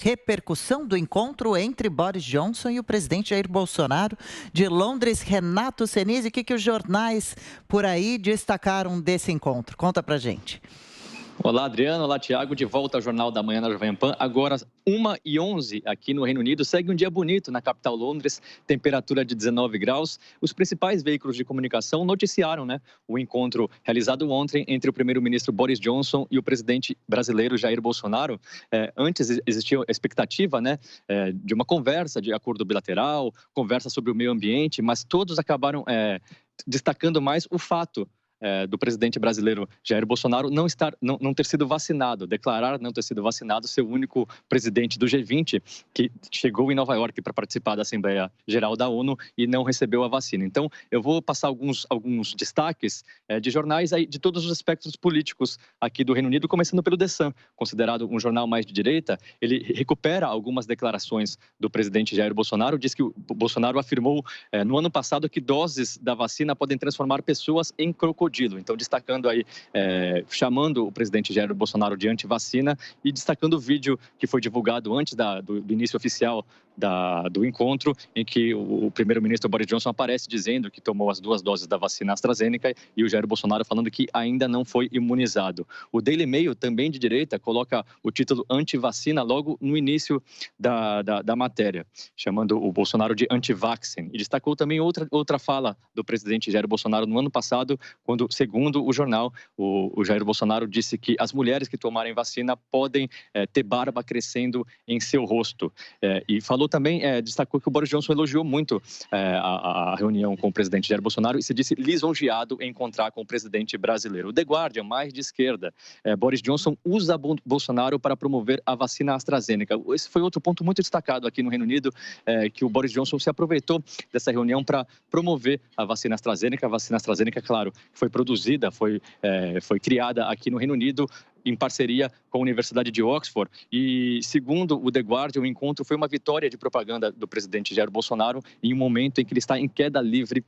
Repercussão do encontro entre Boris Johnson e o presidente Jair Bolsonaro. De Londres, Renato Senise, o que os jornais por aí destacaram desse encontro? Conta pra gente. Olá, Adriano. Olá, Tiago. De volta ao Jornal da Manhã na Jovem Pan. Agora, 1h11 aqui no Reino Unido. Segue um dia bonito na capital Londres, temperatura de 19 graus. Os principais veículos de comunicação noticiaram, o encontro realizado ontem entre o primeiro-ministro Boris Johnson e o presidente brasileiro Jair Bolsonaro. Antes existia a expectativa, de uma conversa de acordo bilateral, conversa sobre o meio ambiente, mas todos acabaram destacando mais o fato do presidente brasileiro Jair Bolsonaro não ter sido vacinado, declarar não ter sido vacinado, ser o único presidente do G20 que chegou em Nova York para participar da Assembleia Geral da ONU e não recebeu a vacina. Então, eu vou passar alguns destaques de jornais aí, de todos os aspectos políticos aqui do Reino Unido, começando pelo The Sun, considerado um jornal mais de direita. Ele recupera algumas declarações do presidente Jair Bolsonaro, diz que o Bolsonaro afirmou no ano passado que doses da vacina podem transformar pessoas em crocodilos. Então, destacando aí, chamando o presidente Jair Bolsonaro de antivacina e destacando o vídeo que foi divulgado antes do início oficial do encontro, em que o primeiro-ministro Boris Johnson aparece dizendo que tomou as 2 doses da vacina AstraZeneca e o Jair Bolsonaro falando que ainda não foi imunizado. O Daily Mail, também de direita, coloca o título antivacina logo no início da matéria, chamando o Bolsonaro de anti-vaccine. E destacou também outra fala do presidente Jair Bolsonaro no ano passado, quando, segundo o jornal, o Jair Bolsonaro disse que as mulheres que tomarem vacina podem ter barba crescendo em seu rosto. E falou também, destacou que o Boris Johnson elogiou muito a reunião com o presidente Jair Bolsonaro e se disse lisonjeado em encontrar com o presidente brasileiro. O The Guardian, mais de esquerda, Boris Johnson usa Bolsonaro para promover a vacina AstraZeneca. Esse foi outro ponto muito destacado aqui no Reino Unido, que o Boris Johnson se aproveitou dessa reunião para promover a vacina AstraZeneca. A vacina AstraZeneca, claro, foi produzida, foi criada aqui no Reino Unido em parceria com a Universidade de Oxford. E, segundo o The Guardian, o encontro foi uma vitória de propaganda do presidente Jair Bolsonaro em um momento em que ele está em queda livre,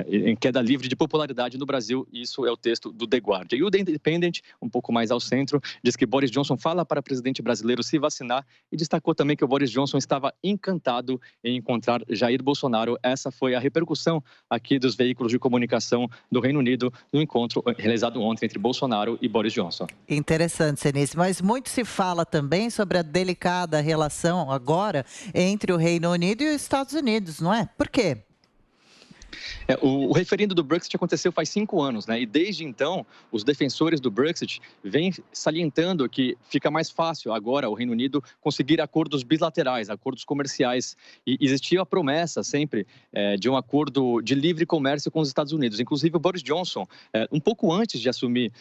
em queda livre de popularidade no Brasil. Isso é o texto do The Guardian. E o The Independent, um pouco mais ao centro, diz que Boris Johnson fala para o presidente brasileiro se vacinar e destacou também que o Boris Johnson estava encantado em encontrar Jair Bolsonaro. Essa foi a repercussão aqui dos veículos de comunicação do Reino Unido no encontro realizado ontem entre Bolsonaro e Boris Johnson. Interessante, Senise, mas muito se fala também sobre a delicada relação agora entre o Reino Unido e os Estados Unidos, não é? Por quê? O referendo do Brexit aconteceu faz 5 anos, e desde então os defensores do Brexit vêm salientando que fica mais fácil agora o Reino Unido conseguir acordos bilaterais, acordos comerciais. E existia a promessa sempre de um acordo de livre comércio com os Estados Unidos. Inclusive o Boris Johnson, um pouco antes de assumir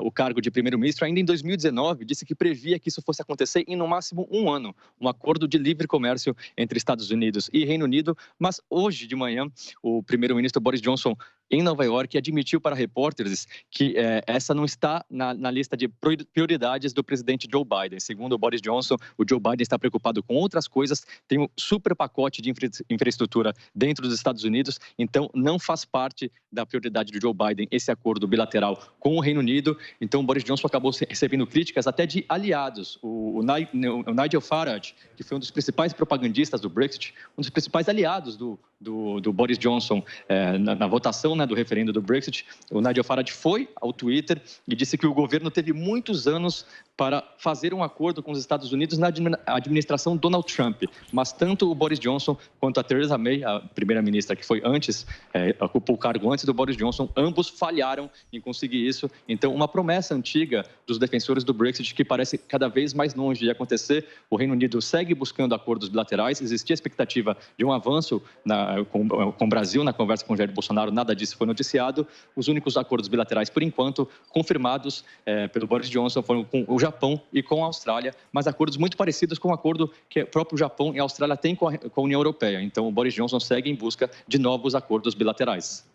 o cargo de primeiro-ministro, ainda em 2019, disse que previa que isso fosse acontecer em no máximo 1 ano, um acordo de livre comércio entre Estados Unidos e Reino Unido. Mas hoje de manhã o primeiro-ministro Boris Johnson, em Nova York, admitiu para repórteres que essa não está na lista de prioridades do presidente Joe Biden. Segundo o Boris Johnson, o Joe Biden está preocupado com outras coisas, tem um super pacote de infraestrutura dentro dos Estados Unidos, então não faz parte da prioridade do Joe Biden esse acordo bilateral com o Reino Unido. Então o Boris Johnson acabou recebendo críticas até de aliados. O Nigel Farage, que foi um dos principais propagandistas do Brexit, um dos principais aliados do Boris Johnson na votação do referendo do Brexit, o Nigel Farage foi ao Twitter e disse que o governo teve muitos anos para fazer um acordo com os Estados Unidos na administração Donald Trump. Mas tanto o Boris Johnson quanto a Theresa May, a primeira-ministra que foi antes, ocupou o cargo antes do Boris Johnson, ambos falharam em conseguir isso. Então, uma promessa antiga dos defensores do Brexit que parece cada vez mais longe de acontecer. O Reino Unido segue buscando acordos bilaterais. Existia a expectativa de um avanço com o Brasil na conversa com Jair Bolsonaro, nada disso foi noticiado. Os únicos acordos bilaterais, por enquanto, confirmados pelo Boris Johnson foram com o Japão e com a Austrália, mas acordos muito parecidos com o acordo que o próprio Japão e a Austrália têm com a União Europeia. Então, o Boris Johnson segue em busca de novos acordos bilaterais.